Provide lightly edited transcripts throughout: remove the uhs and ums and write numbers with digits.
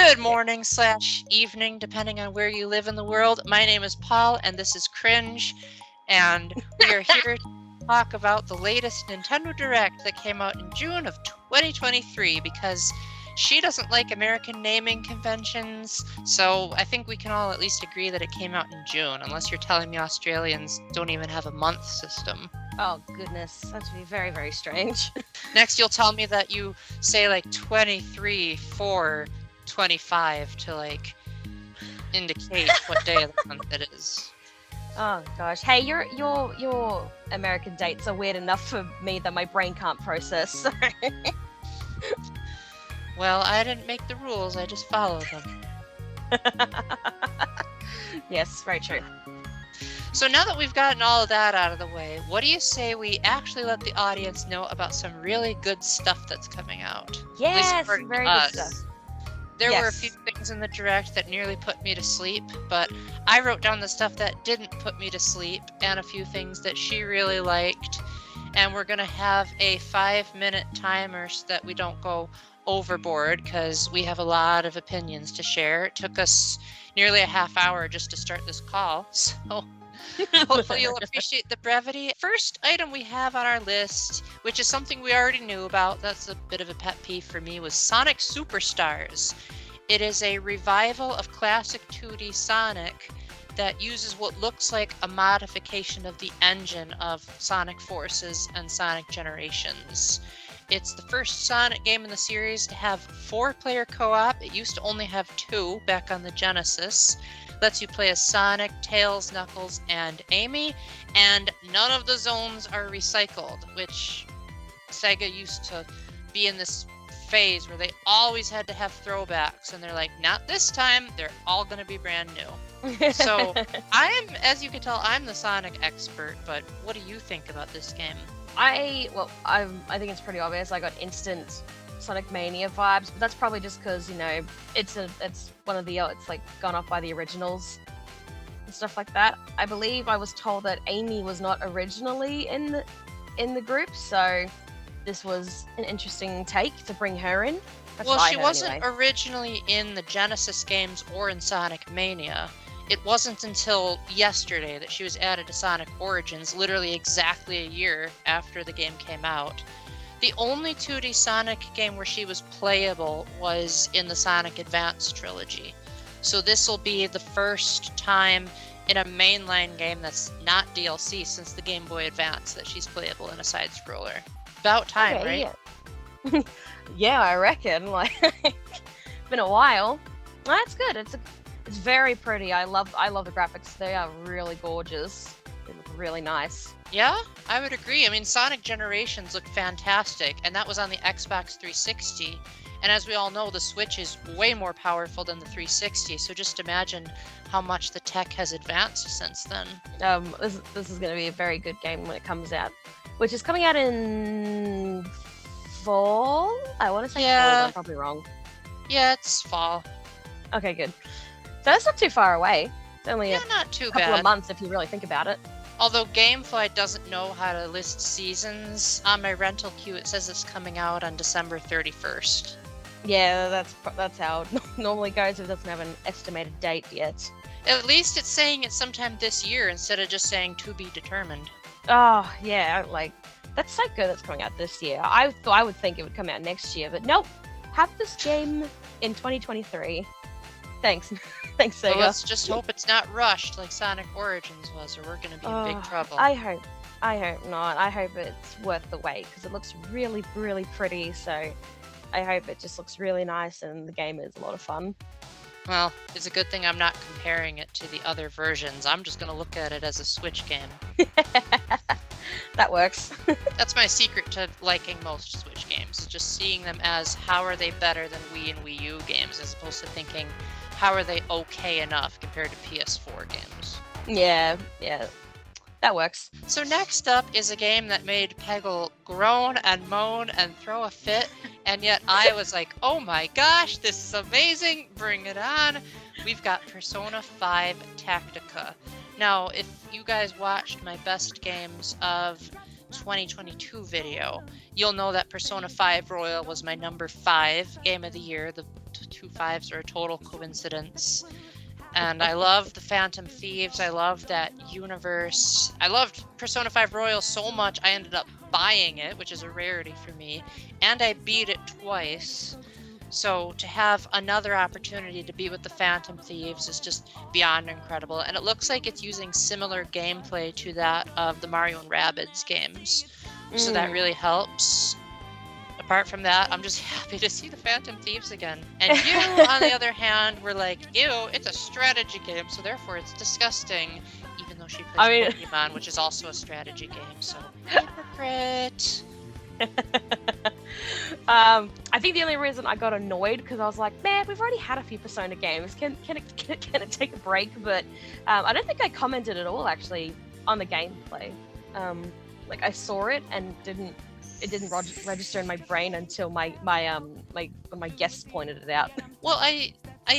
Good morning / evening, depending on where you live in the world. My name is Paul, and this is Cringe, and we are here to talk about the latest Nintendo Direct that came out in June of 2023, because she doesn't like American naming conventions, so I think we can all at least agree that it came out in June, unless you're telling me Australians don't even have a month system. Oh, goodness. That would be very, very strange. Next, you'll tell me that you say, 23, 4, 25 to, indicate what day of the month it is. Oh, gosh. Hey, your American dates are weird enough for me that my brain can't process, so... Well, I didn't make the rules, I just follow them. Yes, very true. So now that we've gotten all of that out of the way, what do you say we actually let the audience know about some really good stuff that's coming out? Yes, very good stuff. There were a few things in the Direct that nearly put me to sleep, but I wrote down the stuff that didn't put me to sleep and a few things that she really liked. And we're going to have a 5-minute timer so that we don't go overboard, because we have a lot of opinions to share. It took us nearly a half hour just to start this call, so hopefully you'll appreciate the brevity. First item we have on our list, which is something we already knew about, that's a bit of a pet peeve for me, was Sonic Superstars. It is a revival of classic 2D Sonic that uses what looks like a modification of the engine of Sonic Forces and Sonic Generations. It's the first Sonic game in the series to have 4-player co-op. It used to only have 2 back on the Genesis. Lets you play as Sonic, Tails, Knuckles, and Amy, and none of the zones are recycled, which Sega used to be in this phase where they always had to have throwbacks, and they're like, not this time, they're all going to be brand new. So as you can tell, I'm the Sonic expert, but what do you think about this game? I think it's pretty obvious. I got instant Sonic Mania vibes, but that's probably just because, it's one of the, it's gone off by the originals and stuff like that. I believe I was told that Amy was not originally in the group, so this was an interesting take to bring her in. Well, she wasn't originally in the Genesis games or in Sonic Mania. It wasn't until yesterday that she was added to Sonic Origins, literally exactly a year after the game came out. The only 2D Sonic game where she was playable was in the Sonic Advance trilogy. So this will be the first time in a mainline game that's not DLC since the Game Boy Advance that she's playable in a side-scroller. About time, right? Yeah. Yeah, I reckon. Been a while. Well, that's good. It's very pretty. I love the graphics. They are really gorgeous. They look really nice. Yeah, I would agree. I mean, Sonic Generations look fantastic, and that was on the Xbox 360. And as we all know, the Switch is way more powerful than the 360, so just imagine how much the tech has advanced since then. This is going to be a very good game when it comes out, which is coming out in fall? I want to say fall, but I'm probably wrong. Yeah, it's fall. Okay, good. So that's not too far away. It's only not too couple of months if you really think about it. Although Gamefly doesn't know how to list seasons, on my rental queue it says it's coming out on December 31st. Yeah, that's how it normally goes if it doesn't have an estimated date yet. At least it's saying it's sometime this year instead of just saying to be determined. Oh, yeah, that's so good that's coming out this year. I would think it would come out next year, but nope. Have this game in 2023. Thanks. Thanks, Sega. Well, let's just hope it's not rushed like Sonic Origins was, or we're going to be in big trouble. I hope not. I hope it's worth the wait, because it looks really, really pretty, so I hope it just looks really nice and the game is a lot of fun. Well, it's a good thing I'm not comparing it to the other versions. I'm just going to look at it as a Switch game. That works. That's my secret to liking most Switch games, is just seeing them as how are they better than Wii and Wii U games, as opposed to thinking how are they okay enough compared to PS4 games. Yeah, that works. So next up is a game that made Peggle groan and moan and throw a fit, and yet I was like, oh my gosh, this is amazing, bring it on. We've got Persona 5 Tactica. Now, if you guys watched my best games of 2022 video, you'll know that Persona 5 Royal was my number 5 game of the year, the two fives are a total coincidence. And I love the Phantom Thieves. I love that universe. I loved Persona 5 Royal so much, I ended up buying it, which is a rarity for me. And I beat it twice. So to have another opportunity to be with the Phantom Thieves is just beyond incredible. And it looks like it's using similar gameplay to that of the Mario+Rabbids games. So that really helps. Apart from that, I'm just happy to see the Phantom Thieves again. And you, on the other hand, were like, ew, it's a strategy game, so therefore it's disgusting. Even though she plays Pokemon, which is also a strategy game, so hypocrite. I think the only reason I got annoyed because I was like, man, we've already had a few Persona games. Can it take a break? But I don't think I commented at all actually on the gameplay. Like I saw it and it didn't register in my brain until when my guests pointed it out. Well, I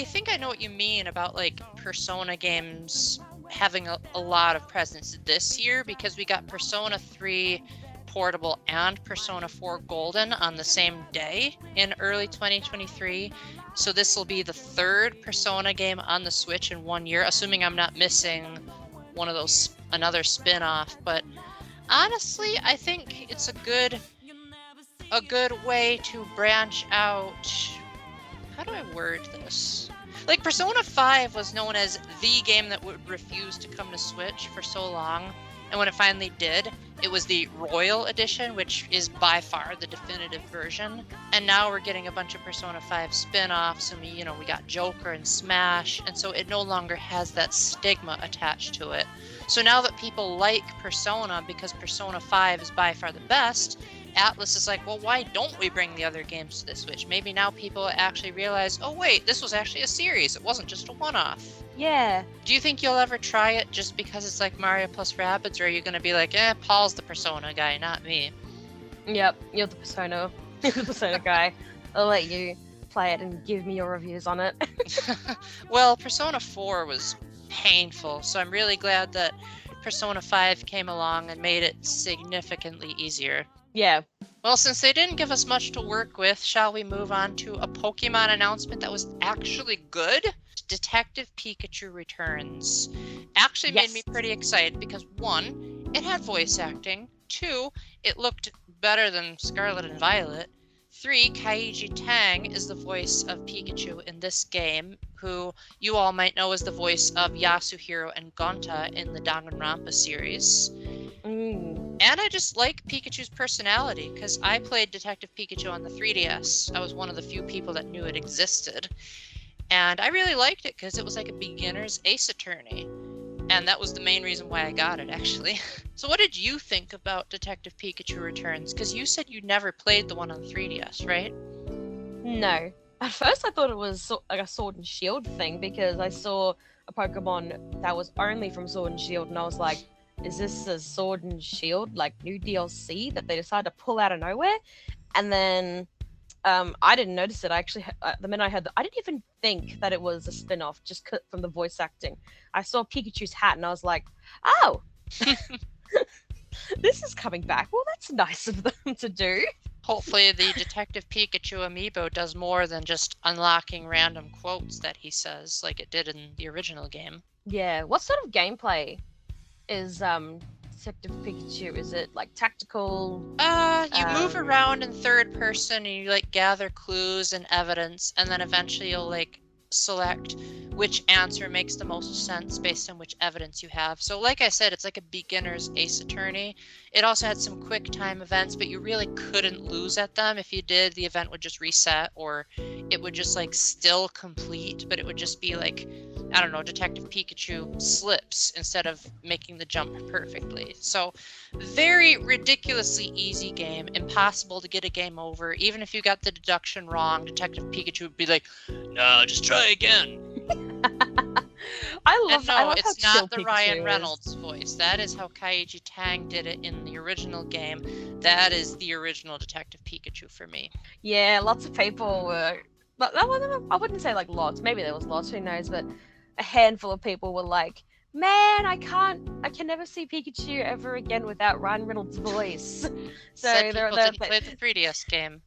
think I know what you mean about like Persona games having a lot of presence this year, because we got Persona 3 Portable and Persona 4 Golden on the same day in early 2023. So this will be the third Persona game on the Switch in 1 year, assuming I'm not missing one of those, another spin-off. But honestly, I think it's a good way to branch out. How do I word this? Like, Persona 5 was known as the game that would refuse to come to Switch for so long, and when it finally did, it was the Royal Edition, which is by far the definitive version. And now we're getting a bunch of Persona 5 spin-offs, and we got Joker and Smash, and so it no longer has that stigma attached to it. So now that people like Persona because Persona 5 is by far the best, Atlas is like, well, why don't we bring the other games to the Switch? Maybe now people actually realize, oh wait, this was actually a series. It wasn't just a one-off. Yeah. Do you think you'll ever try it just because it's like Mario+Rabbids, or are you going to be like, Paul's the Persona guy, not me? Yep, you're the Persona guy. I'll let you play it and give me your reviews on it. Well, Persona 4 was painful, so I'm really glad that Persona 5 came along and made it significantly easier. Yeah. Well, since they didn't give us much to work with, shall we move on to a Pokemon announcement that was actually good? Detective Pikachu Returns. Actually made me pretty excited because 1, it had voice acting. 2, it looked better than Scarlet and Violet. 3, Kaiji Tang is the voice of Pikachu in this game, who you all might know as the voice of Yasuhiro and Gonta in the Danganronpa series. And I just like Pikachu's personality, because I played Detective Pikachu on the 3DS. I was one of the few people that knew it existed. And I really liked it because it was like a beginner's Ace Attorney. And that was the main reason why I got it, actually. So what did you think about Detective Pikachu Returns? Because you said you never played the one on 3DS, right? No. At first I thought it was like a Sword and Shield thing, because I saw a Pokemon that was only from Sword and Shield, and I was like, is this a Sword and Shield, like, new DLC that they decided to pull out of nowhere? And then I didn't notice it. I actually, the minute I heard that, I didn't even think that it was a spin-off just from the voice acting. I saw Pikachu's hat and I was like, oh, this is coming back. Well, that's nice of them to do. Hopefully the Detective Pikachu amiibo does more than just unlocking random quotes that he says, like it did in the original game. Yeah. What sort of gameplay is Detective Pikachu? Is it like tactical? You move around in third person and you like gather clues and evidence, and then eventually you'll like select which answer makes the most sense based on which evidence you have. So like I said, it's like a beginner's Ace Attorney. It also had some quick time events, but you really couldn't lose at them. If you did, the event would just reset, or it would just like still complete, but it would just be like, I don't know, Detective Pikachu slips instead of making the jump perfectly. So very ridiculously easy game, impossible to get a game over. Even if you got the deduction wrong, Detective Pikachu would be like, no, just try again. I love it's not the Ryan Reynolds voice. That is how Kaiji Tang did it in the original game. That is the original Detective Pikachu for me. Yeah, lots of people were, but I wouldn't say like lots, maybe there was lots, who knows, but a handful of people were like, man, I can never see Pikachu ever again without Ryan Reynolds' voice. So Said people didn't play the 3DS game.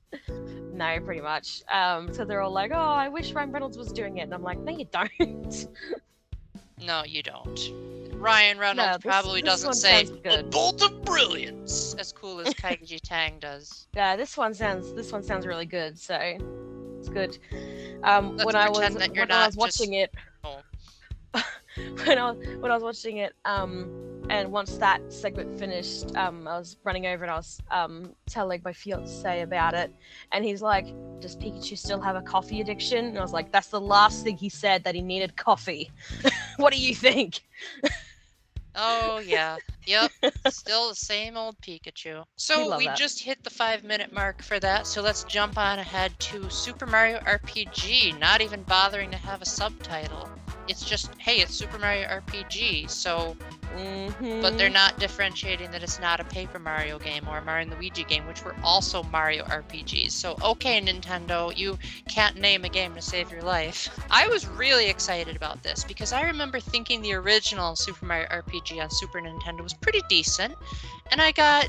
No, pretty much. So they're all like, "Oh, I wish Ryan Reynolds was doing it," and I'm like, "No, you don't." No, you don't. Ryan Reynolds probably doesn't say "a bolt of brilliance" as cool as Kaiji Tang does. Yeah, this one sounds really good. So it's good. When I was watching it, when I was watching it, and once that segment finished, I was running over and I was telling my fiance about it, and he's like, "Does Pikachu still have a coffee addiction?" And I was like, "That's the last thing he said, that he needed coffee." What do you think? Oh yeah, yep, still the same old Pikachu. So we just hit the 5-minute mark for that, so let's jump on ahead to Super Mario RPG, not even bothering to have a subtitle. It's just, hey, it's Super Mario RPG, so... But they're not differentiating that it's not a Paper Mario game or a Mario and Luigi game, which were also Mario RPGs. So, okay, Nintendo, you can't name a game to save your life. I was really excited about this because I remember thinking the original Super Mario RPG on Super Nintendo was pretty decent, and I got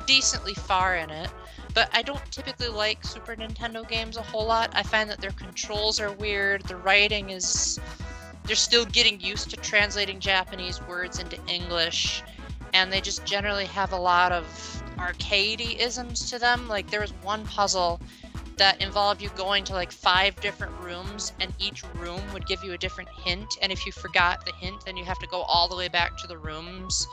decently far in it. But I don't typically like Super Nintendo games a whole lot. I find that their controls are weird, the writing is... They're still getting used to translating Japanese words into English, and they just generally have a lot of arcadey-isms to them. Like, there was one puzzle that involved you going to like 5 different rooms, and each room would give you a different hint, and if you forgot the hint, then you have to go all the way back to the rooms.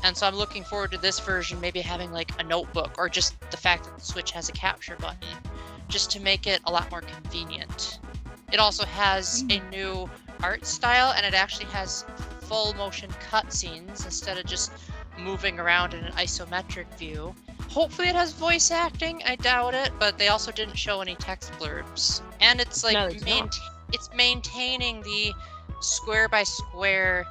And so I'm looking forward to this version maybe having like a notebook, or just the fact that the Switch has a capture button, just to make it a lot more convenient. It also has a new art style, and it actually has full motion cutscenes instead of just moving around in an isometric view. Hopefully it has voice acting, I doubt it, but they also didn't show any text blurbs. And it's like it's maintaining the square by square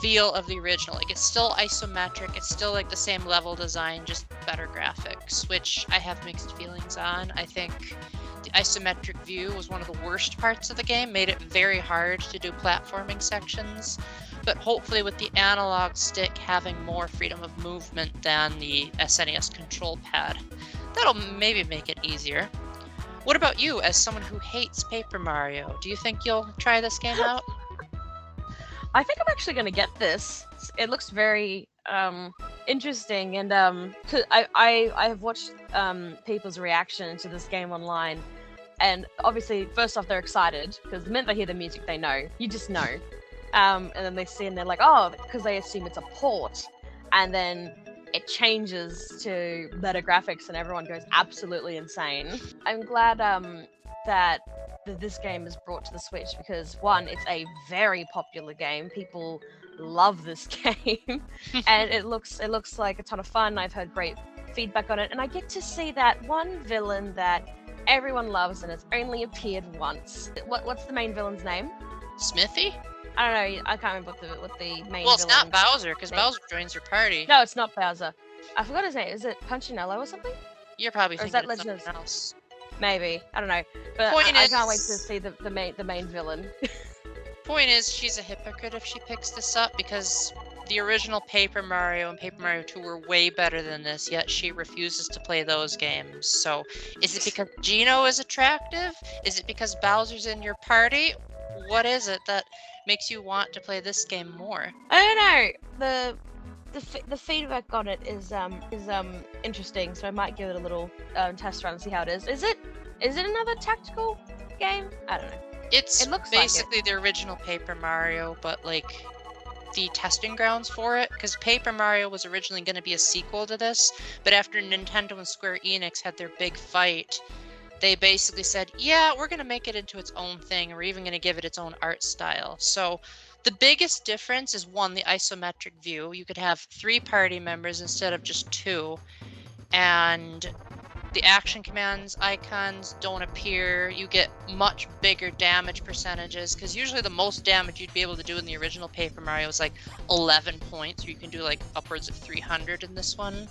feel of the original. Like, it's still isometric, it's still like the same level design, just better graphics, which I have mixed feelings on. I think the isometric view was one of the worst parts of the game, made it very hard to do platforming sections, but hopefully with the analog stick having more freedom of movement than the SNES control pad, that'll maybe make it easier. What about you, as someone who hates Paper Mario? Do you think you'll try this game out? I think I'm actually going to get this. It looks very interesting, and I have watched people's reaction to this game online, and obviously, first off, they're excited because the minute they hear the music, they know. You just know. And then they see and they're like, oh, because they assume it's a port, and then it changes to better graphics, and everyone goes absolutely insane. I'm glad that this game is brought to the Switch because, one, it's a very popular game. People love this game, and it looks like a ton of fun. I've heard great feedback on it, and I get to see that one villain that everyone loves and has only appeared once. What's the main villain's name? Smithy? I don't know. I can't remember what the main. Well, it's not Bowser, because Bowser joins your party. No, it's not Bowser. I forgot his name. Is it Punchinello or something? You're probably thinking of something else. Maybe. I don't know. But I can't wait to see the main villain. Point is, she's a hypocrite if she picks this up, because the original Paper Mario and Paper Mario 2 were way better than this, yet she refuses to play those games. So, is it because Geno is attractive? Is it because Bowser's in your party? What is it that makes you want to play this game more? I don't know. The feedback on it is interesting, so I might give it a little test run and see how it is. Is it another tactical game? I don't know. It looks basically like the original Paper Mario, but like the testing grounds for it, because Paper Mario was originally going to be a sequel to this, but after Nintendo and Square Enix had their big fight, they basically said, yeah, we're going to make it into its own thing, and we're even going to give it its own art style. So the biggest difference is, one, the isometric view. You could have 3 party members instead of just 2, and the action commands icons don't appear. You get much bigger damage percentages, because usually the most damage you'd be able to do in the original Paper Mario is like 11 points, or you can do like upwards of 300 in this one.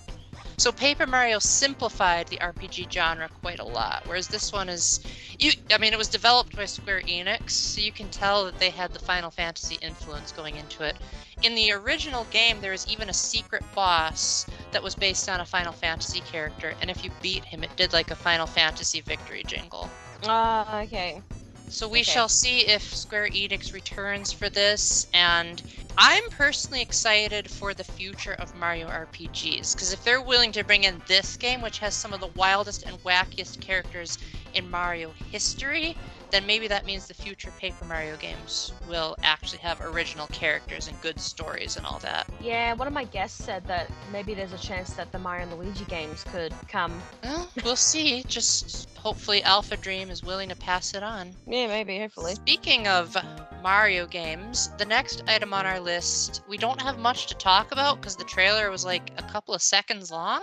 So Paper Mario simplified the RPG genre quite a lot, whereas this one is... it was developed by Square Enix, so you can tell that they had the Final Fantasy influence going into it. In the original game, there is even a secret boss that was based on a Final Fantasy character, and if you beat him, it did like a Final Fantasy victory jingle. Okay. So we shall see if Square Enix returns for this, and I'm personally excited for the future of Mario RPGs, because if they're willing to bring in this game, which has some of the wildest and wackiest characters in Mario history, then maybe that means the future Paper Mario games will actually have original characters and good stories and all that. Yeah, one of my guests said that maybe there's a chance that the Mario and Luigi games could come. Well, we'll see. Just hopefully Alpha Dream is willing to pass it on. Yeah, maybe, hopefully. Speaking of Mario games, the next item on our list, we don't have much to talk about because the trailer was like a couple of seconds long.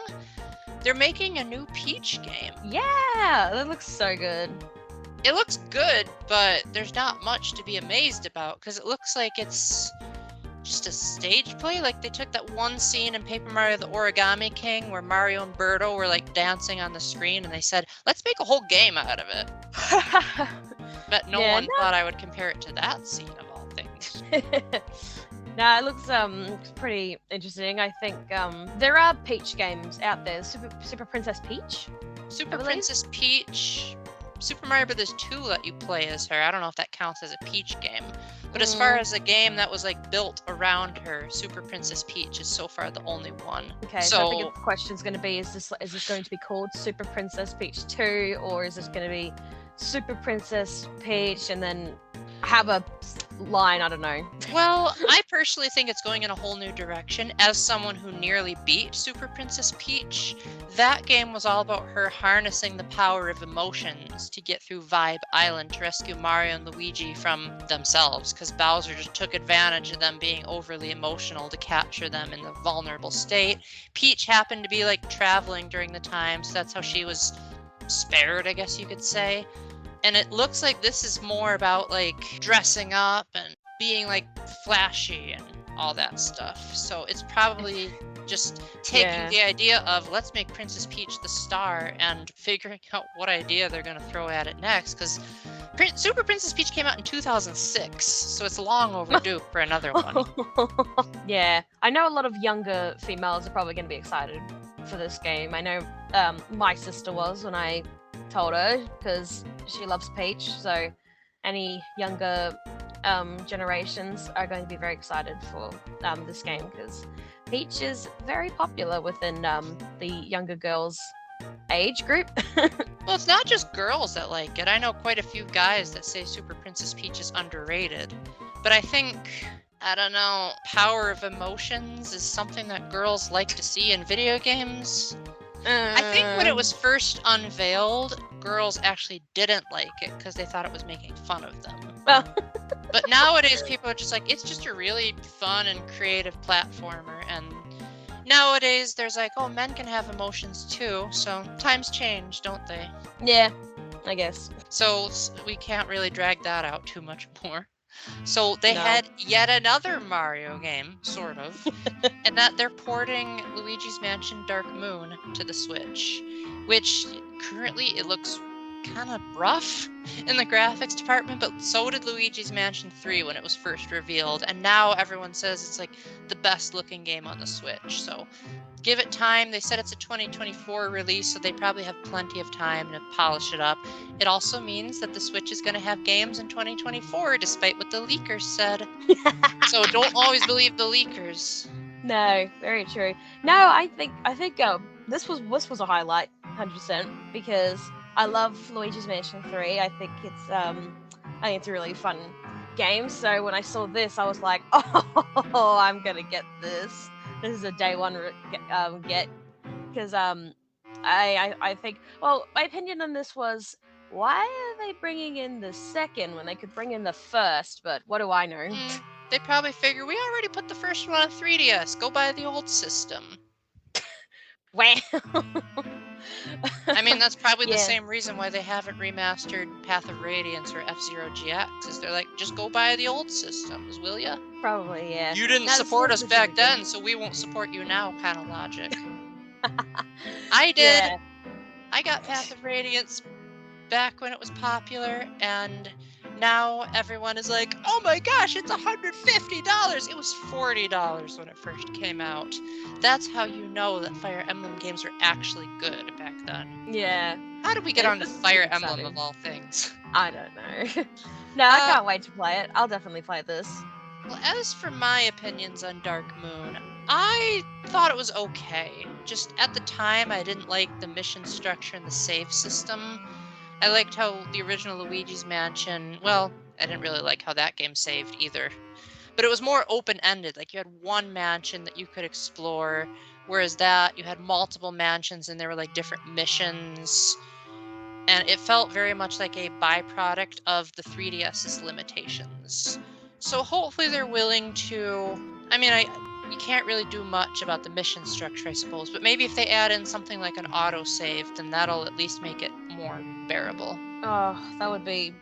They're making a new Peach game. Yeah, that looks so good. It looks good, but there's not much to be amazed about because it looks like it's just a stage play. Like they took that one scene in Paper Mario the Origami King where Mario and Birdo were like dancing on the screen and they said, let's make a whole game out of it. But no one thought I would compare it to that scene of all things. Nah, it looks pretty interesting. I think there are Peach games out there. Super Princess Peach? Super Princess Peach... Super Mario Bros. 2 let you play as her. I don't know if that counts as a Peach game. But as far as a game that was like built around her, Super Princess Peach is so far the only one. Okay, so I think the question's going to be, is this going to be called Super Princess Peach 2, or is this going to be Super Princess Peach and then have a line, I don't know. Well, I personally think it's going in a whole new direction. As someone who nearly beat Super Princess Peach, that game was all about her harnessing the power of emotions to get through Vibe Island to rescue Mario and Luigi from themselves, because Bowser just took advantage of them being overly emotional to capture them in the vulnerable state. Peach happened to be like traveling during the time, so that's how she was spared, I guess you could say. And it looks like this is more about like dressing up and being like flashy and all that stuff. So it's probably just taking the idea of let's make Princess Peach the star and figuring out what idea they're going to throw at it next. Because Super Princess Peach came out in 2006, so it's long overdue for another one. Yeah, I know a lot of younger females are probably going to be excited for this game. I know my sister was when I told her, because she loves Peach, so any younger generations are going to be very excited for this game, because Peach is very popular within the younger girls age group. Well, it's not just girls that like it. I know quite a few guys that say Super Princess Peach is underrated, but I think, I don't know, power of emotions is something that girls like to see in video games. I think when it was first unveiled, girls actually didn't like it because they thought it was making fun of them. But nowadays, people are just like, it's just a really fun and creative platformer. And nowadays, there's like, oh, men can have emotions too. So times change, don't they? Yeah, I guess. So we can't really drag that out too much more. So they had yet another Mario game, sort of, and that they're porting Luigi's Mansion Dark Moon to the Switch, which currently it looks kind of rough in the graphics department, but so did Luigi's Mansion 3 when it was first revealed, and now everyone says it's like the best looking game on the Switch. So give it time. They said it's a 2024 release, so they probably have plenty of time to polish it up. It also means that the Switch is going to have games in 2024, despite what the leakers said. So don't always believe the leakers. No, very true. No, I think this was a highlight, 100%, because I love Luigi's Mansion 3. I think it's a really fun game. So when I saw this, I was like, oh, I'm gonna get this. This is a day one get, because I think, well, my opinion on this was, why are they bringing in the second when they could bring in the first? But what do I know? They probably figure we already put the first one on 3DS. Go buy the old system. Wow. I mean, that's probably the same reason why they haven't remastered Path of Radiance or F-Zero GX, is they're like, just go buy the old systems, will ya? Probably, yeah. You didn't support us back then, so we won't support you now, kind of logic. I did. I got Path of Radiance back when it was popular, and now everyone is like, oh my gosh, it's $150. It was $40 when it first came out. That's how you know that Fire Emblem games were actually good back then. Yeah. How did we get onto Fire Emblem of all things? I don't know. No, I can't wait to play it. I'll definitely play this. Well, as for my opinions on Dark Moon, I thought it was okay. Just at the time, I didn't like the mission structure and the save system. I liked how the original Luigi's Mansion, well, I didn't really like how that game saved either. But it was more open-ended, like you had one mansion that you could explore, whereas that, you had multiple mansions and there were like different missions. And it felt very much like a byproduct of the 3DS's limitations. So hopefully they're willing to, you can't really do much about the mission structure, I suppose, but maybe if they add in something like an autosave, then that'll at least make it more bearable. Oh, that would be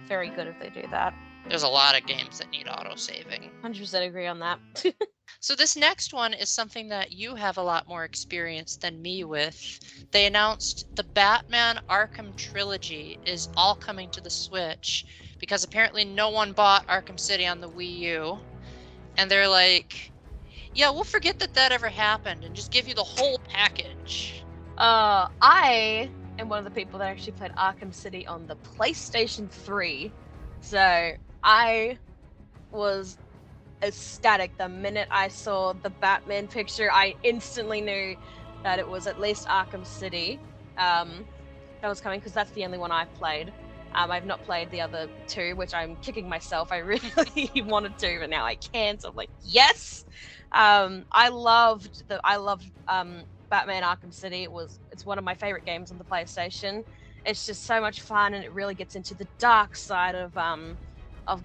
very good if they do that. There's a lot of games that need autosaving. 100% agree on that. So this next one is something that you have a lot more experience than me with. They announced the Batman Arkham trilogy is all coming to the Switch because apparently no one bought Arkham City on the Wii U. And they're like, yeah, we'll forget that ever happened and just give you the whole package. I am one of the people that actually played Arkham City on the PlayStation 3. So I was ecstatic the minute I saw the Batman picture. I instantly knew that it was at least Arkham City that was coming, because that's the only one I've played. I've not played the other two, which I'm kicking myself. I really wanted to, but now I can't. So I'm like, yes. I loved Batman Arkham City. It's one of my favorite games on the PlayStation. It's just so much fun, and it really gets into the dark side of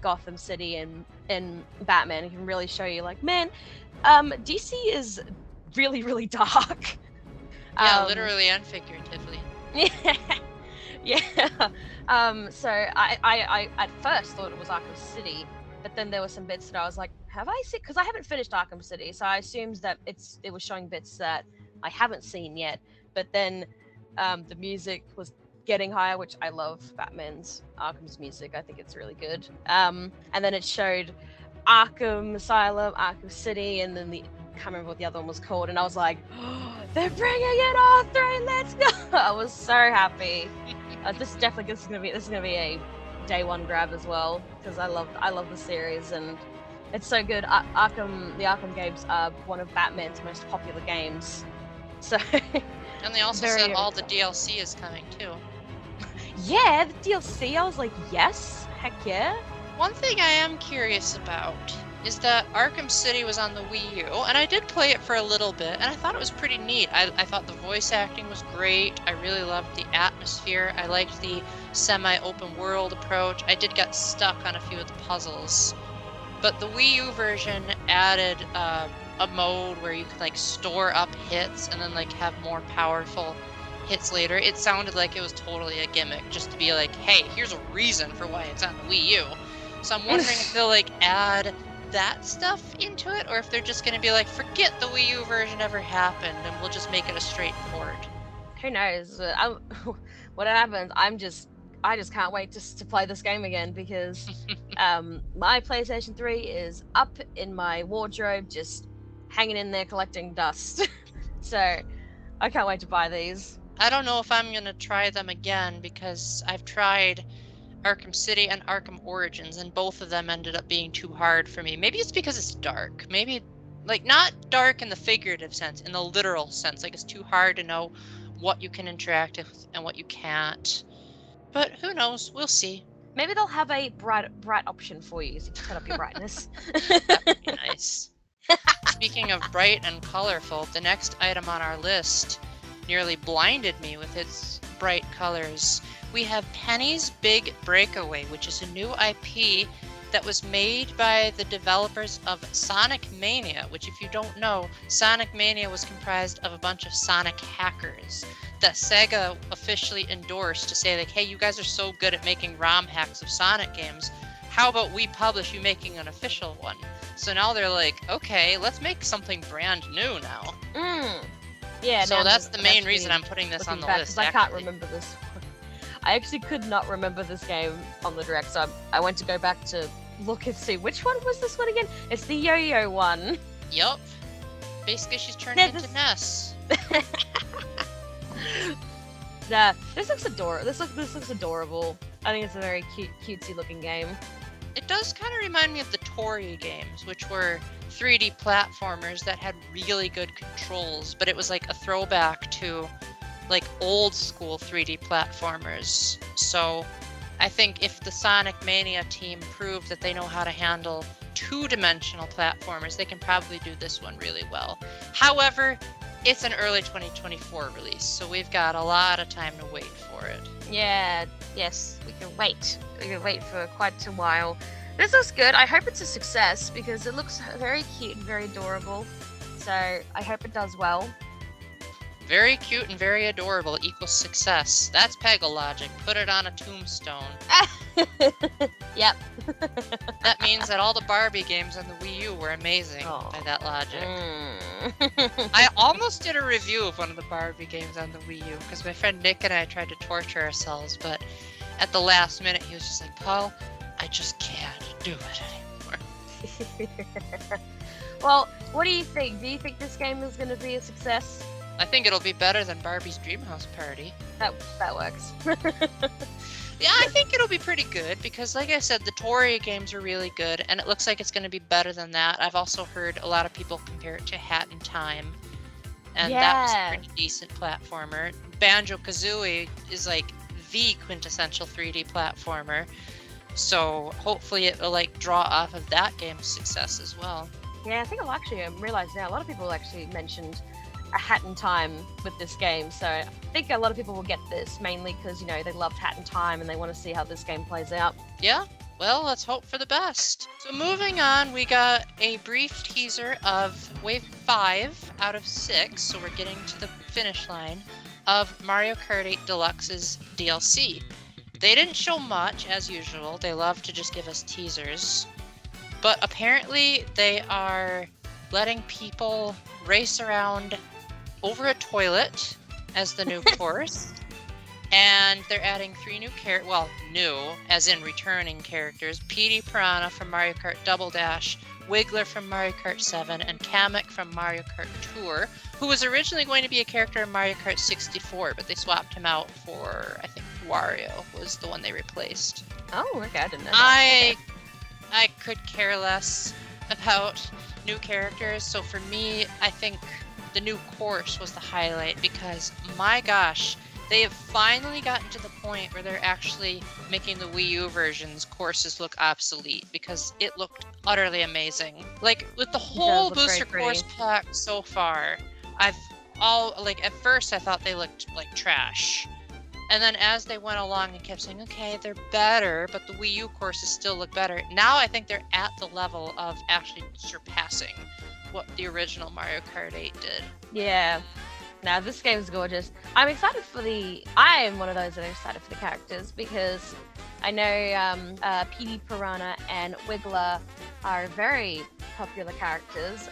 Gotham City and Batman. It can really show you, like, man, DC is really, really dark. Yeah, literally and figuratively. Yeah. So I at first thought it was Arkham City, but then there were some bits that I was like, have I seen? Because I haven't finished Arkham City, so I assumed that it was showing bits that I haven't seen yet. But then the music was getting higher, which I love Arkham's music. I think it's really good. And then it showed Arkham Asylum, Arkham City, and then I can't remember what the other one was called, and I was like, oh, they're bringing it all three, let's go. I was so happy. This is gonna be a day one grab as well, because I love the series, and it's so good. The Arkham games are one of Batman's most popular games. So and they also said all the DLC is coming too. Yeah, the DLC, I was like, yes, heck yeah. One thing I am curious about is that Arkham City was on the Wii U, and I did play it for a little bit, and I thought it was pretty neat. I thought the voice acting was great. I really loved the atmosphere. I liked the semi-open world approach. I did get stuck on a few of the puzzles. But the Wii U version added a mode where you could like store up hits and then like have more powerful hits later. It sounded like it was totally a gimmick, just to be like, hey, here's a reason for why it's on the Wii U. So I'm wondering if they'll like add that stuff into it, or if they're just going to be like, forget the Wii U version ever happened and we'll just make it a straight port. Who knows? When it happens, I just can't wait to play this game again, because my PlayStation 3 is up in my wardrobe, just hanging in there collecting dust. So I can't wait to buy these. I don't know if I'm going to try them again, because I've tried Arkham City and Arkham Origins, and both of them ended up being too hard for me. Maybe it's because it's dark. Maybe, like, not dark in the figurative sense, in the literal sense. Like, it's too hard to know what you can interact with and what you can't. But who knows? We'll see. Maybe they'll have a bright option for you, so you can turn up your brightness. That would be nice. Speaking of bright and colorful, the next item on our list nearly blinded me with its bright colors. We have Penny's Big Breakaway, which is a new IP that was made by the developers of Sonic Mania, which, if you don't know, Sonic Mania was comprised of a bunch of Sonic hackers that Sega officially endorsed to say, like, hey, you guys are so good at making ROM hacks of Sonic games, how about we publish you making an official one? So now they're like, okay, let's make something brand new now. Yeah. So that's the main reason I'm putting this on the list. I can't remember this. I actually could not remember this game on the direct, so I went to go back to look and see which one was this one again. It's the yo-yo one. Yup. Basically, she's turning into Ness. Nah, this looks adorable. This looks adorable. I think it's a very cutesy looking game. It does kind of remind me of the Tori games, which were 3D platformers that had really good controls, but it was like a throwback to like old school 3D platformers. So I think if the Sonic Mania team proved that they know how to handle two-dimensional platformers, they can probably do this one really well. However, it's an early 2024 release, so we've got a lot of time to wait for it. Yeah, yes, we can wait. We can wait for quite a while. This looks good. I hope it's a success because it looks very cute and very adorable. So I hope it does well. Very cute and very adorable equals success. That's Peggle logic. Put it on a tombstone. Yep. That means that all the Barbie games on the Wii U were amazing by that logic. I almost did a review of one of the Barbie games on the Wii U because my friend Nick and I tried to torture ourselves, but at the last minute he was just like, Paul, I just can't do it anymore. Well, what do you think? Do you think this game is going to be a success? I think it'll be better than Barbie's Dreamhouse Party. That works. Yeah, I think it'll be pretty good because, like I said, the Tori games are really good, and it looks like it's going to be better than that. I've also heard a lot of people compare it to Hat in Time, and that was a pretty decent platformer. Banjo-Kazooie is like the quintessential 3D platformer, so hopefully it will like draw off of that game's success as well. Yeah, I think I'll actually realize now a lot of people actually mentioned a Hat in Time with this game, so I think a lot of people will get this mainly because, you know, they loved Hat in Time and they want to see how this game plays out. Yeah, well, let's hope for the best. So moving on, we got a brief teaser of Wave 5 out of 6, so we're getting to the finish line, of Mario Kart 8 Deluxe's DLC. They didn't show much, as usual. They love to just give us teasers. But apparently they are letting people race around over a toilet as the new course. And they're adding 3 new new, as in returning characters. Petey Piranha from Mario Kart Double Dash, Wiggler from Mario Kart 7, and Kamek from Mario Kart Tour, who was originally going to be a character in Mario Kart 64, but they swapped him out for, I think, Wario was the one they replaced. Oh, okay, I didn't know that. I could care less about new characters, so for me, I think the new course was the highlight because, my gosh, they have finally gotten to the point where they're actually making the Wii U version's courses look obsolete because it looked utterly amazing. Like, with the whole booster course pack so far, at first I thought they looked like trash. And then as they went along and kept saying, okay, they're better, but the Wii U courses still look better. Now I think they're at the level of actually surpassing what the original Mario Kart 8 did. Yeah. Now this game is gorgeous. I'm excited I am one of those that are excited for the characters because I know Petey Piranha and Wiggler are very popular characters.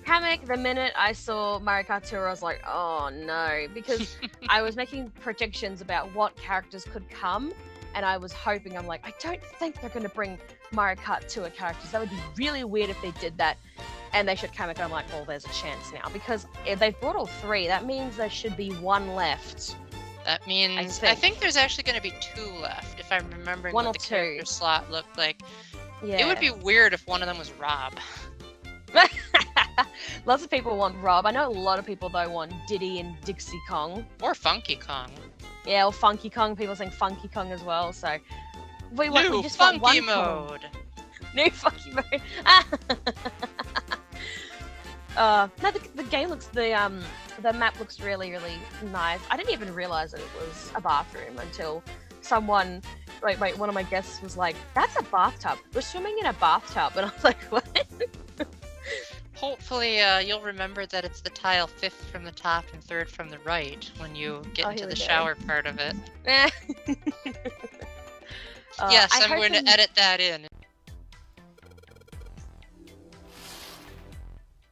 Kamek, the minute I saw Mario Kart Tour, I was like, oh no, because I was making predictions about what characters could come, and I was hoping, I'm like, I don't think they're going to bring Mario Kart Tour characters. That would be really weird if they did that. And they should Kamek, and I'm like, well, there's a chance now, because if they've brought all 3, that means there should be 1 left. That means, I think there's actually going to be 2 left, if I'm remembering what the character slot looked like. Yeah. It would be weird if one of them was Rob. Lots of people want Rob. I know a lot of people, though, want Diddy and Dixie Kong. Or Funky Kong. Yeah, or Funky Kong. People saying Funky Kong as well, so... we just funky want one mode! Kong. New funky mode! No, the game looks... The map looks really, really nice. I didn't even realize that it was a bathroom until someone... one of my guests was like, that's a bathtub. We're swimming in a bathtub. And I was like, what? Hopefully, you'll remember that it's the tile 5th from the top and 3rd from the right when you get into the shower part of it. Yes, I'm going to edit that in.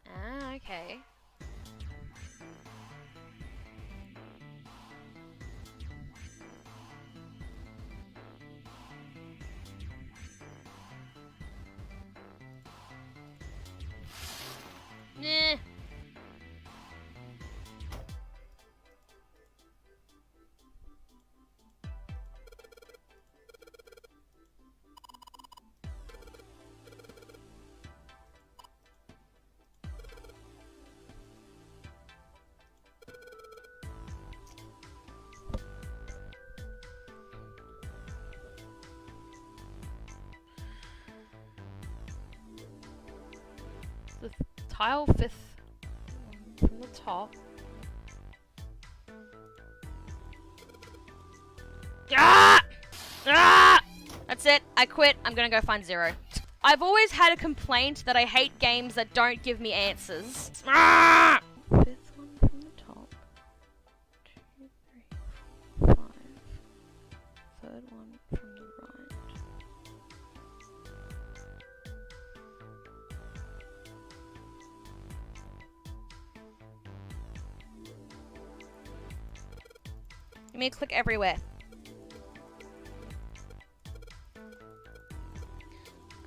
Ah, okay. the tile 5th from the top. Ah! Ah! That's it. I quit. I'm gonna go find 0. I've always had a complaint that I hate games that don't give me answers. Ah! 5th one from the top. 2, 3, 4, 5. 3rd one from the right. Give me a click everywhere.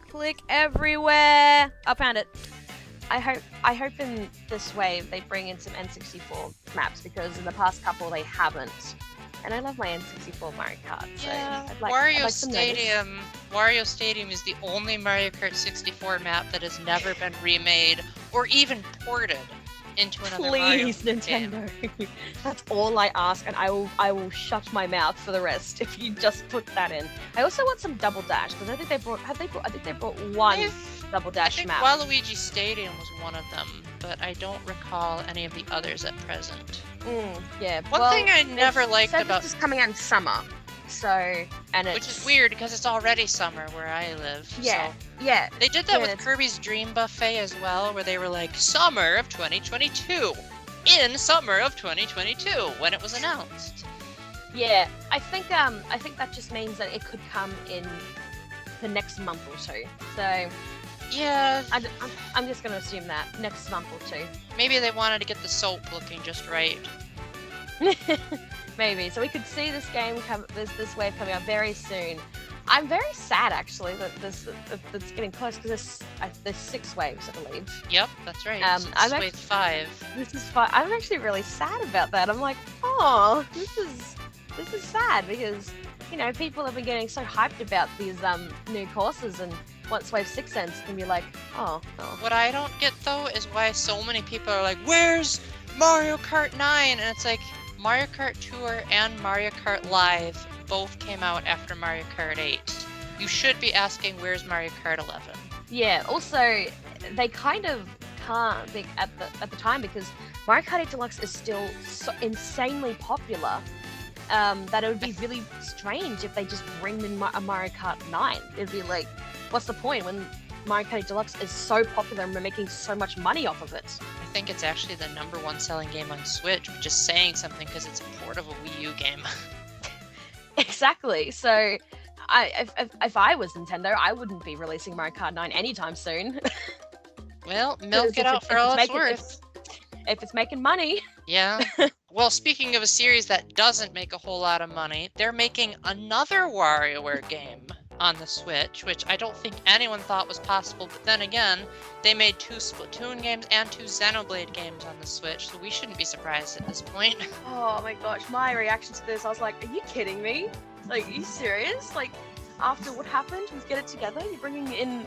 Click everywhere. I found it. I hope in this wave they bring in some N64 maps, because in the past couple they haven't. And I love my N64 Mario Kart. So Yeah, I'd like Wario some notice. Stadium. Wario Stadium is the only Mario Kart 64 map that has never been remade or even ported into another Please, Mario Nintendo. game. That's all I ask, and I will shut my mouth for the rest if you just put that in. I also want some Double Dash, because I think they brought one Double I Dash think map. Waluigi Stadium was one of them, but I don't recall any of the others at present. Yeah. One thing I never liked about... this is coming out in summer, so Which is weird, because it's already summer where I live. Yeah. So. Yeah. They did that Yeah, with Kirby's Dream Buffet as well, where they were like, summer of 2022. In summer of 2022, when it was announced. Yeah, I think that just means that it could come in the next month or two. So Yeah. I'm just gonna assume that next month or two. Maybe they wanted to get the soap looking just right. Maybe. So we could see this game this wave coming out very soon. I'm very sad actually that that's getting close, because there's 6 waves, I believe. Yep, that's right. I'm It's actually- wave 5. This is fun. I'm actually really sad about that. I'm like, oh, this is sad, because people have been getting so hyped about these new courses, and once Wave 6 ends, it can be like, oh. What I don't get though is why so many people are like, where's Mario Kart 9? And it's like, Mario Kart Tour and Mario Kart Live both came out after Mario Kart 8. You should be asking, where's Mario Kart 11? Yeah. Also, they kind of can't think at the time, because Mario Kart 8 Deluxe is still so insanely popular. That it would be really strange if they just bring in a Mario Kart 9. It'd be like, what's the point when Mario Kart 8 Deluxe is so popular and we're making so much money off of it? I think it's actually the #1 selling game on Switch, which is saying something because it's a port of a Wii U game. Exactly. So, if I was Nintendo, I wouldn't be releasing Mario Kart 9 anytime soon. Well, milk it out for all it's worth. If it's making money. Yeah. Well, speaking of a series that doesn't make a whole lot of money, they're making another WarioWare game on the Switch, which I don't think anyone thought was possible. But then again, they made 2 Splatoon games and 2 Xenoblade games on the Switch, so we shouldn't be surprised at this point. Oh my gosh, my reaction to this, I was like, are you kidding me? Like, are you serious? Like, after what happened with Get It Together, you're bringing in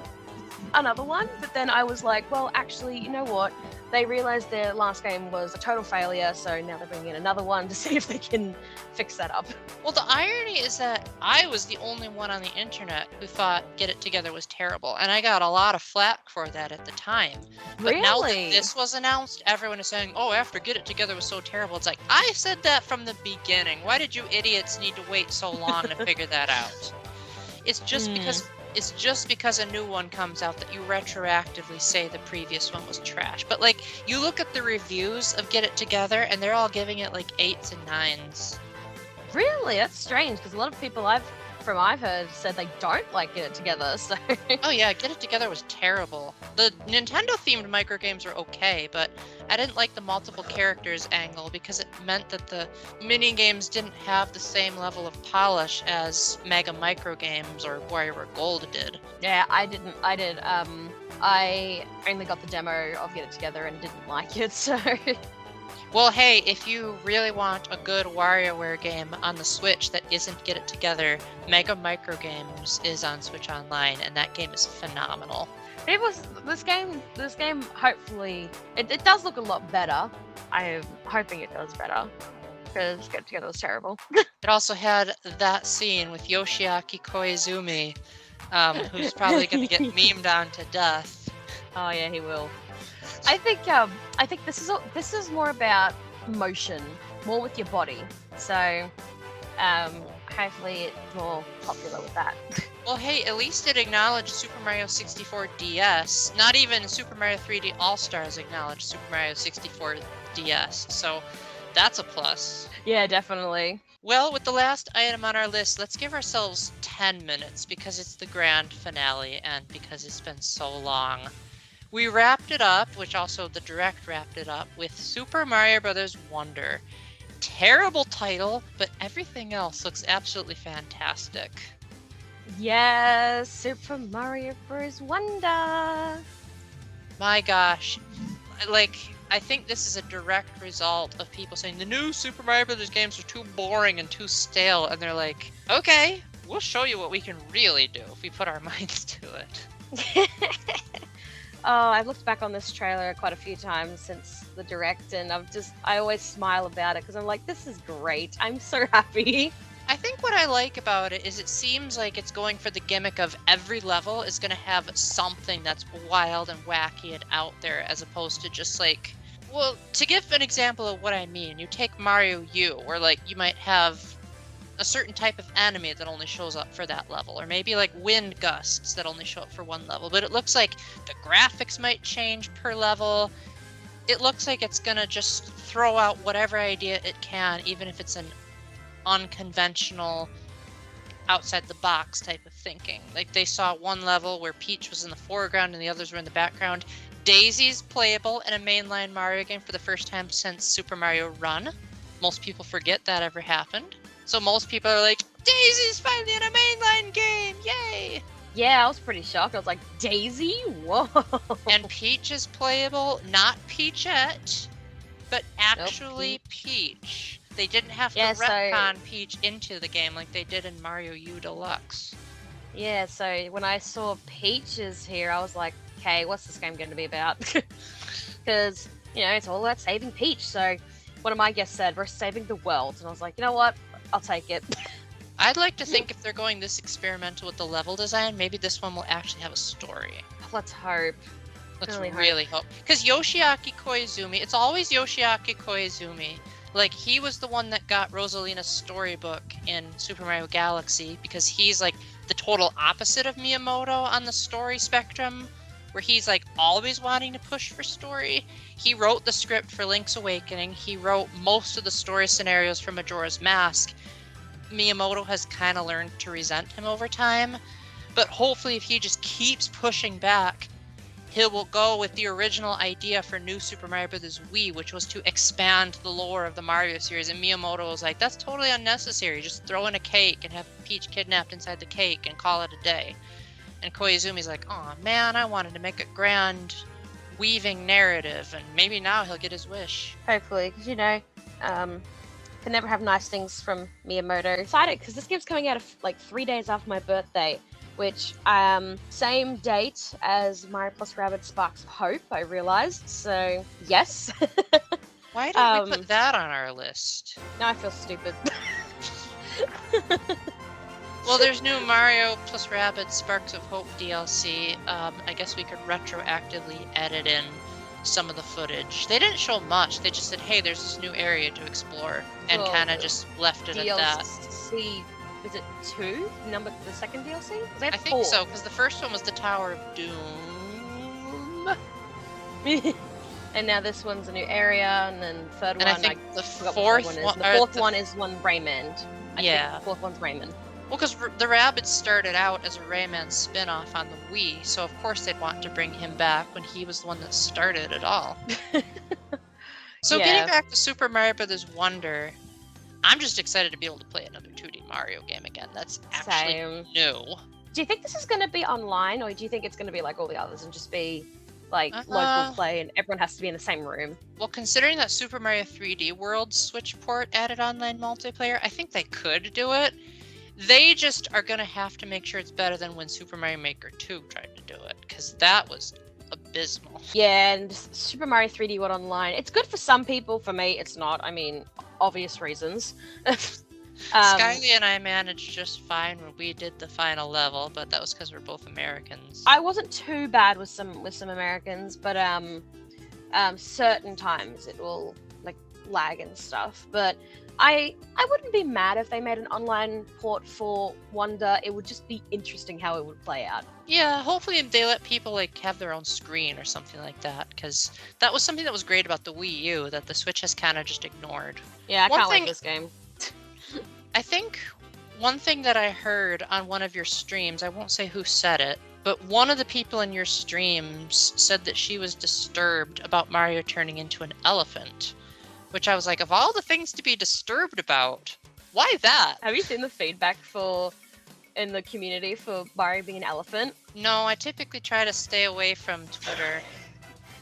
another one? But then I was like, well, actually, you know what? They realized their last game was a total failure, so now they're bringing in another one to see if they can fix that up. Well, the irony is that I was the only one on the internet who thought Get It Together was terrible, and I got a lot of flack for that at the time. But now that this was announced, everyone is saying, oh, after Get It Together was so terrible. It's like, I said that from the beginning. Why did you idiots need to wait so long to figure that out? It's just because a new one comes out that you retroactively say the previous one was trash. But like, you look at the reviews of Get It Together and they're all giving it like 8s and 9s. Really? That's strange, because a lot of people I've heard said they don't like Get It Together, so... Oh yeah, Get It Together was terrible. The Nintendo-themed microgames were okay, but I didn't like the multiple characters angle because it meant that the mini-games didn't have the same level of polish as Mega Microgames or WarioWare Gold did. Yeah, I didn't. I only got the demo of Get It Together and didn't like it, so... Well, hey, if you really want a good WarioWare game on the Switch that isn't Get It Together, Mega Microgames is on Switch Online, and that game is phenomenal. This game. Hopefully, it does look a lot better. I'm hoping it does better, because Get It Together was terrible. It also had that scene with Yoshiaki Koizumi, who's probably going to get memed on to death. Oh yeah, he will. I think this is more about motion, more with your body. So hopefully it's more popular with that. Well, hey, at least it acknowledged Super Mario 64 DS. Not even Super Mario 3D All-Stars acknowledged Super Mario 64 DS, so that's a plus. Yeah, definitely. Well, with the last item on our list, let's give ourselves 10 minutes because it's the grand finale and because it's been so long. We wrapped it up, which also the Direct wrapped it up, with Super Mario Bros. Wonder. Terrible title, but everything else looks absolutely fantastic. Yes, Super Mario Bros. Wonder. My gosh. Like, I think this is a direct result of people saying the new Super Mario Bros. Games are too boring and too stale, and they're like, okay, we'll show you what we can really do if we put our minds to it. Oh, I've looked back on this trailer quite a few times since the Direct, and I always smile about it because I'm like, this is great. I'm so happy. I think what I like about it is it seems like it's going for the gimmick of every level is going to have something that's wild and wacky and out there, as opposed to just like, well, to give an example of what I mean, you take Mario U, where like you might have a certain type of enemy that only shows up for that level, or maybe like wind gusts that only show up for one level, but it looks like the graphics might change per level. It looks like it's going to just throw out whatever idea it can, even if it's an unconventional, outside the box type of thinking. Like they saw one level where Peach was in the foreground and the others were in the background. Daisy's playable in a mainline Mario game for the first time since Super Mario Run. Most people forget that ever happened. So most people are like, Daisy's finally in a mainline game, yay! Yeah, I was pretty shocked. I was like, Daisy? Whoa! And Peach is playable, not Peachette, but actually Nope. Peach. They didn't have to Yeah, so- retcon Peach into the game like they did in Mario U Deluxe. Yeah, so when I saw Peaches here, I was like, okay, what's this game going to be about? Because, you know, it's all about saving Peach. So one of my guests said, we're saving the world. And I was like, you know what? I'll take it. I'd like to think if they're going this experimental with the level design, maybe this one will actually have a story. Let's hope. Let's Really really hope. Because Yoshiaki Koizumi, it's always Yoshiaki Koizumi. Like, he was the one that got Rosalina's storybook in Super Mario Galaxy, because he's, like, the total opposite of Miyamoto on the story spectrum, where he's, like, always wanting to push for story. He wrote the script for Link's Awakening. He wrote most of the story scenarios for Majora's Mask. Miyamoto has kind of learned to resent him over time, but hopefully if he just keeps pushing back, he will go with the original idea for New Super Mario Bros. Wii, which was to expand the lore of the Mario series, and Miyamoto was like, that's totally unnecessary, just throw in a cake and have Peach kidnapped inside the cake and call it a day. And Koizumi's like, oh man, I wanted to make a grand weaving narrative, and maybe now he'll get his wish. Hopefully, because, you know, can never have nice things from Miyamoto. Excited, because this game's coming out like 3 days after my birthday, which same date as Mario+Rabbids Sparks of Hope, I realized. So yes. Why didn't we put that on our list? Now I feel stupid. Well, there's new Mario+Rabbids Sparks of Hope DLC. I guess we could retroactively edit in some of the footage. They didn't show much. They just said, hey, there's this new area to explore, and Well, kind of just left it at that. DLC, is it 2? The second DLC? I think so, because the first one was the Tower of Doom. And now this one's a new area, and then third And one, I think the forgot what fourth the one... The fourth one is one Raymond. I Yeah. think the fourth one's Raymond. Well, because the Rabbids started out as a Rayman spin-off on the Wii, so of course they'd want to bring him back when he was the one that started it all. So Yeah. getting back to Super Mario Bros. Wonder, I'm just excited to be able to play another 2D Mario game again. That's actually Same. new. Do you think this is going to be online, or do you think it's going to be like all the others and just be like Uh, local play and everyone has to be in the same room? Well, considering that Super Mario 3D World Switch port added online multiplayer, I think they could do it. They just are going to have to make sure it's better than when Super Mario Maker 2 tried to do it, because that was abysmal. Yeah, and Super Mario 3D World Online. It's good for some people. For me, it's not. I mean, obvious reasons. Skyly and I managed just fine when we did the final level, but that was because we're both Americans. I wasn't too bad with some Americans, but certain times it will like lag and stuff. But I wouldn't be mad if they made an online port for Wonder. It would just be interesting how it would play out. Yeah, hopefully they let people like have their own screen or something like that, because that was something that was great about the Wii U that the Switch has kind of just ignored. Yeah, I can't like this game. I think one thing that I heard on one of your streams, I won't say who said it, but one of the people in your streams said that she was disturbed about Mario turning into an elephant, which I was like, of all the things to be disturbed about, why that? Have you seen the feedback in the community for Mario being an elephant? No, I typically try to stay away from Twitter.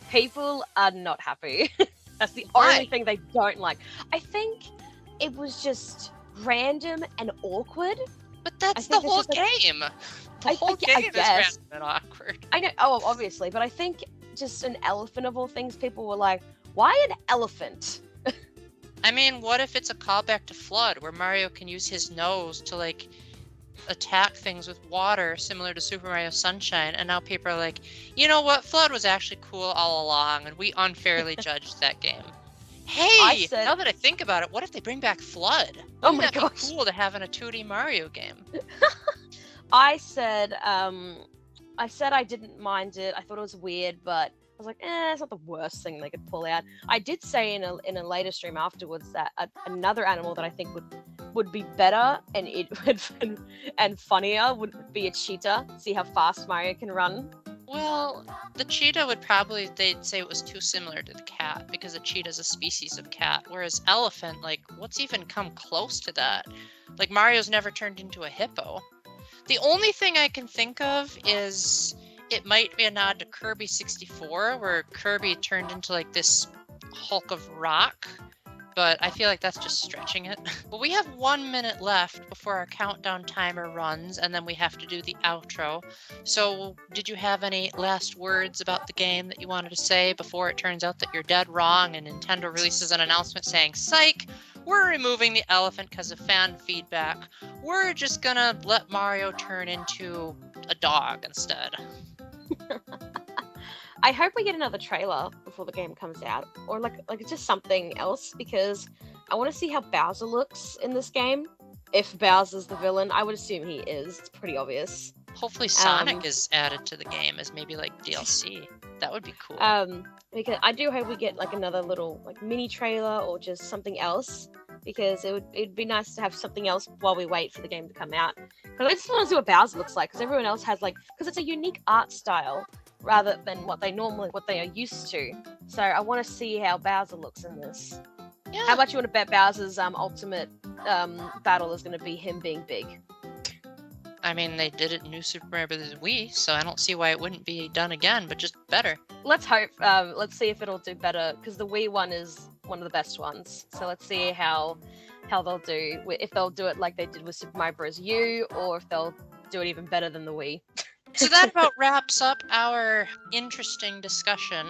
People are not happy. That's the Why? only thing they don't like. I think it was just random and awkward. But that's the whole game. The whole game is random and awkward. I know, obviously, but I think just an elephant of all things, people were like, why an elephant? I mean, what if it's a callback to Flood, where Mario can use his nose to, like, attack things with water, similar to Super Mario Sunshine, and now people are like, you know what, Flood was actually cool all along, and we unfairly judged that game. Hey, now that I think about it, what if they bring back Flood? Oh my gosh. Be cool to have in a 2D Mario game. I said I didn't mind it. I thought it was weird, but I was like, it's not the worst thing they could pull out. I did say in a later stream afterwards that another animal that I think would be better and and funnier would be a cheetah. See how fast Mario can run. Well, the cheetah they'd say it was too similar to the cat, because a cheetah is a species of cat, whereas elephant, like, what's even come close to that? Like, Mario's never turned into a hippo. The only thing I can think of is it might be a nod to Kirby 64, where Kirby turned into, like, this hulk of rock, but I feel like that's just stretching it. But we have 1 minute left before our countdown timer runs, and then we have to do the outro. So did you have any last words about the game that you wanted to say before it turns out that you're dead wrong and Nintendo releases an announcement saying, psych, we're removing the elephant because of fan feedback. We're just gonna let Mario turn into a dog instead. I hope we get another trailer before the game comes out, or like just something else, because I want to see how Bowser looks in this game. If Bowser's the villain, I would assume he is. It's pretty obvious. Hopefully Sonic is added to the game as maybe like DLC. That would be cool. Because I do hope we get like another little like mini trailer or just something else, because it'd be nice to have something else while we wait for the game to come out. Because I just want to see what Bowser looks like, because everyone else has because it's a unique art style rather than what they are used to. So I want to see how Bowser looks in this. Yeah. How much you want to bet Bowser's ultimate battle is going to be him being big? I mean, they did it in New Super Mario Bros. Wii, so I don't see why it wouldn't be done again, but just better. Let's hope. Let's see if it'll do better, because the Wii one is one of the best ones. So let's see how they'll do. If they'll do it like they did with Super Mario Bros. U, or if they'll do it even better than the Wii. So that about wraps up our interesting discussion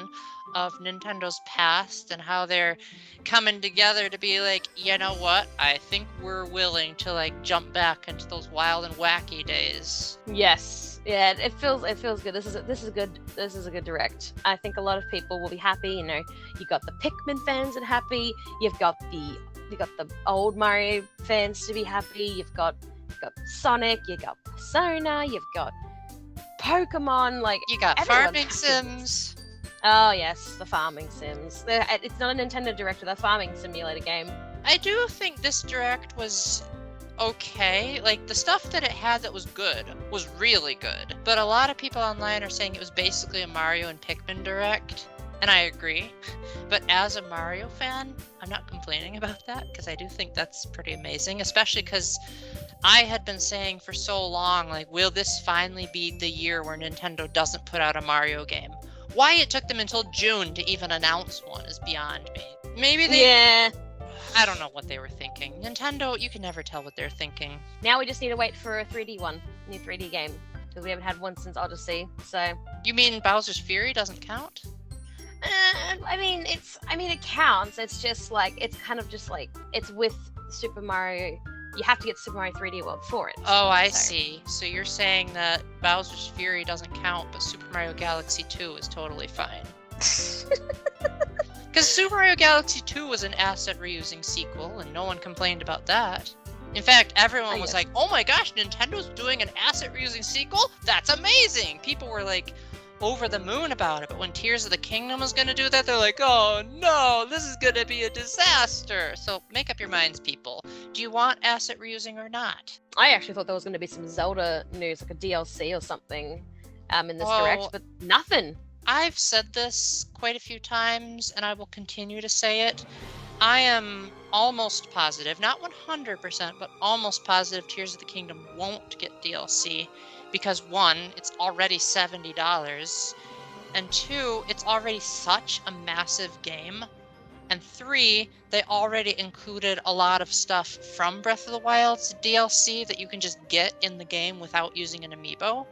of Nintendo's past and how they're coming together to be like, you know what? I think we're willing to like jump back into those wild and wacky days. Yes. Yeah, it feels good. This is a good direct. I think a lot of people will be happy. You know, you got the Pikmin fans that are happy. You've got the old Mario fans to be happy. You've got Sonic. You got Persona. You've got Pokemon, like you got farming sims. Oh yes, the farming sims. It's not a Nintendo Direct, the farming simulator game. I do think this Direct was okay. Like the stuff that it had that was good was really good. But a lot of people online are saying it was basically a Mario and Pikmin Direct, and I agree. But as a Mario fan, I'm not complaining about that, because I do think that's pretty amazing, especially because I had been saying for so long, like, will this finally be the year where Nintendo doesn't put out a Mario game? Why it took them until June to even announce one is beyond me. Maybe they... Yeah. I don't know what they were thinking. Nintendo, you can never tell what they're thinking. Now we just need to wait for a 3D one, new 3D game, because we haven't had one since Odyssey, so... You mean Bowser's Fury doesn't count? I mean, it counts. It's just like, it's kind of just like, it's with Super Mario you have to get Super Mario 3D World for it. Oh, I see. So you're saying that Bowser's Fury doesn't count, but Super Mario Galaxy 2 is totally fine. Because Super Mario Galaxy 2 was an asset reusing sequel, and no one complained about that. In fact, everyone was like, oh my gosh, Nintendo's doing an asset reusing sequel? That's amazing! People were like over the moon about it, but when Tears of the Kingdom was going to do that, they're like, oh no, this is going to be a disaster! So make up your minds, people. Do you want asset reusing or not? I actually thought there was going to be some Zelda news, like a DLC or something in this direct, but nothing. I've said this quite a few times, and I will continue to say it. I am almost positive, not 100%, but almost positive Tears of the Kingdom won't get DLC because 1, it's already $70, and 2, it's already such a massive game, and 3, they already included a lot of stuff from Breath of the Wild's DLC that you can just get in the game without using an amiibo.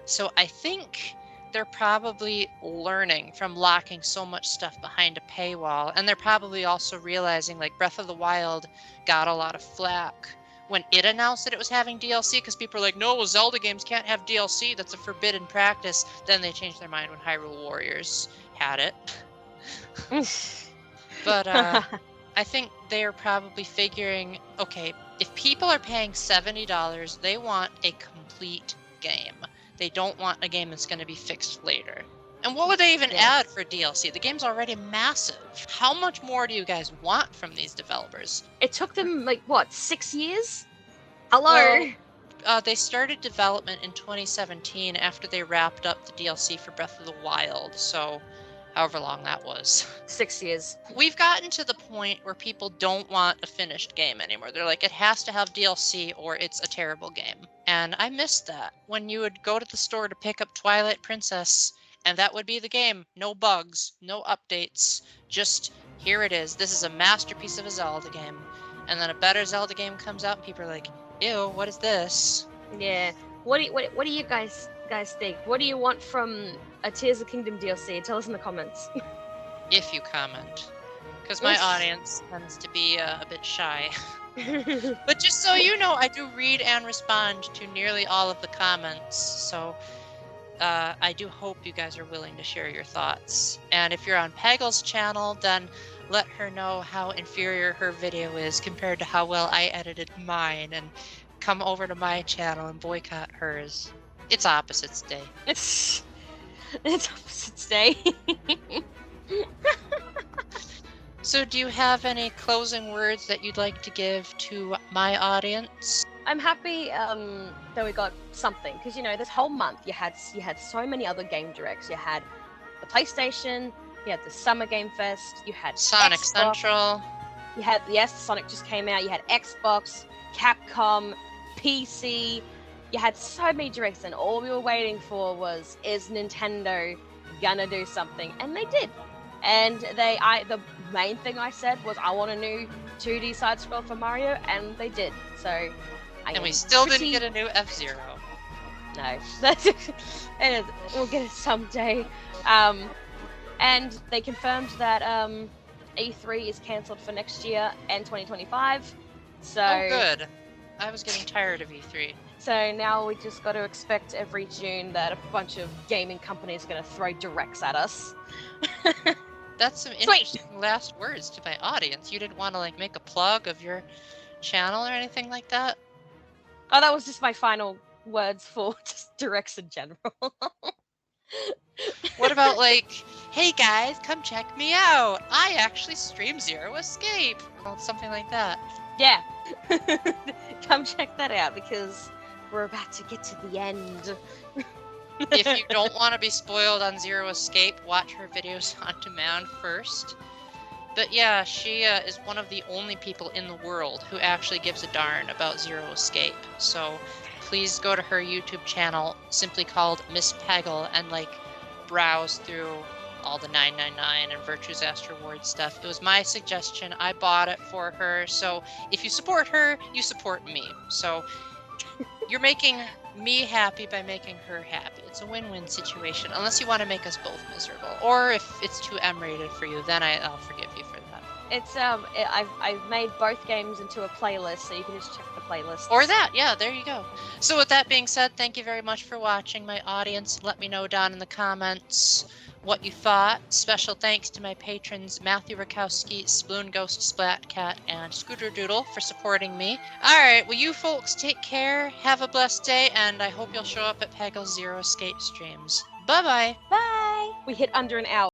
So I think they're probably learning from locking so much stuff behind a paywall, and they're probably also realizing like Breath of the Wild got a lot of flack when it announced that it was having DLC because people were like, no, Zelda games can't have DLC, that's a forbidden practice. Then they changed their mind when Hyrule Warriors had it. But I think they're probably figuring, okay, if people are paying $70, they want a complete game. They don't want a game that's going to be fixed later. And what would they even add for DLC? The game's already massive. How much more do you guys want from these developers? It took them, like, what, 6 years? Hello? Well, they started development in 2017 after they wrapped up the DLC for Breath of the Wild, so however long that was. 6 years. We've gotten to the point where people don't want a finished game anymore. They're like, it has to have DLC or it's a terrible game. And I missed that. When you would go to the store to pick up Twilight Princess, and that would be the game. No bugs, no updates, just here it is. This is a masterpiece of a Zelda game. And then a better Zelda game comes out and people are like, ew, what is this? Yeah. What do you guys think? What do you want from a Tears of the Kingdom DLC? Tell us in the comments. If you comment. Because my audience tends to be a bit shy. But just so you know, I do read and respond to nearly all of the comments. So I do hope you guys are willing to share your thoughts. And if you're on Peggle's channel, then let her know how inferior her video is compared to how well I edited mine. And come over to my channel and boycott hers. It's Opposites Day. It's Opposites Day. So do you have any closing words that you'd like to give to my audience? I'm happy that we got something, because, you know, this whole month you had so many other game directs. You had the PlayStation, you had the Summer Game Fest, you had Sonic Xbox, Central. You had, Sonic just came out. You had Xbox, Capcom, PC. You had so many directs, and all we were waiting for was, is Nintendo gonna do something? And they did. And the main thing I said was, I want a new 2D side scroll for Mario, and they did. So, and we still didn't get a new F-Zero. No, we'll get it someday. And they confirmed that E3 is cancelled for next year and 2025. So. Oh, good. I was getting tired of E3. So now we just got to expect every June that a bunch of gaming companies are going to throw directs at us. That's some interesting last words to my audience. You didn't want to like make a plug of your channel or anything like that? Oh, that was just my final words for just directs in general. What about like, hey guys, come check me out. I actually stream Zero Escape. Well, something like that. Yeah. Come check that out because we're about to get to the end. If you don't want to be spoiled on Zero Escape, watch her videos on demand first. But yeah, she is one of the only people in the world who actually gives a darn about Zero Escape. So please go to her YouTube channel, simply called Miss Peggle, and like browse through all the 999 and Virtue's Ask Reward stuff. It was my suggestion. I bought it for her. So if you support her, you support me. So you're making me happy by making her happy. It's a win-win situation, unless you want to make us both miserable. Or if it's too M-rated for you, then I'll forgive you for that. It's I've made both games into a playlist, so you can just check the playlist. Or that, yeah, there you go. So with that being said, thank you very much for watching, my audience. Let me know down in the comments what you thought. Special thanks to my patrons Matthew Rakowski, Spoon Ghost Splatcat, and Scooter Doodle for supporting me. Alright, well you folks take care, have a blessed day, and I hope you'll show up at Peggle's Zero Escape streams. Bye-bye! Bye! We hit under an hour.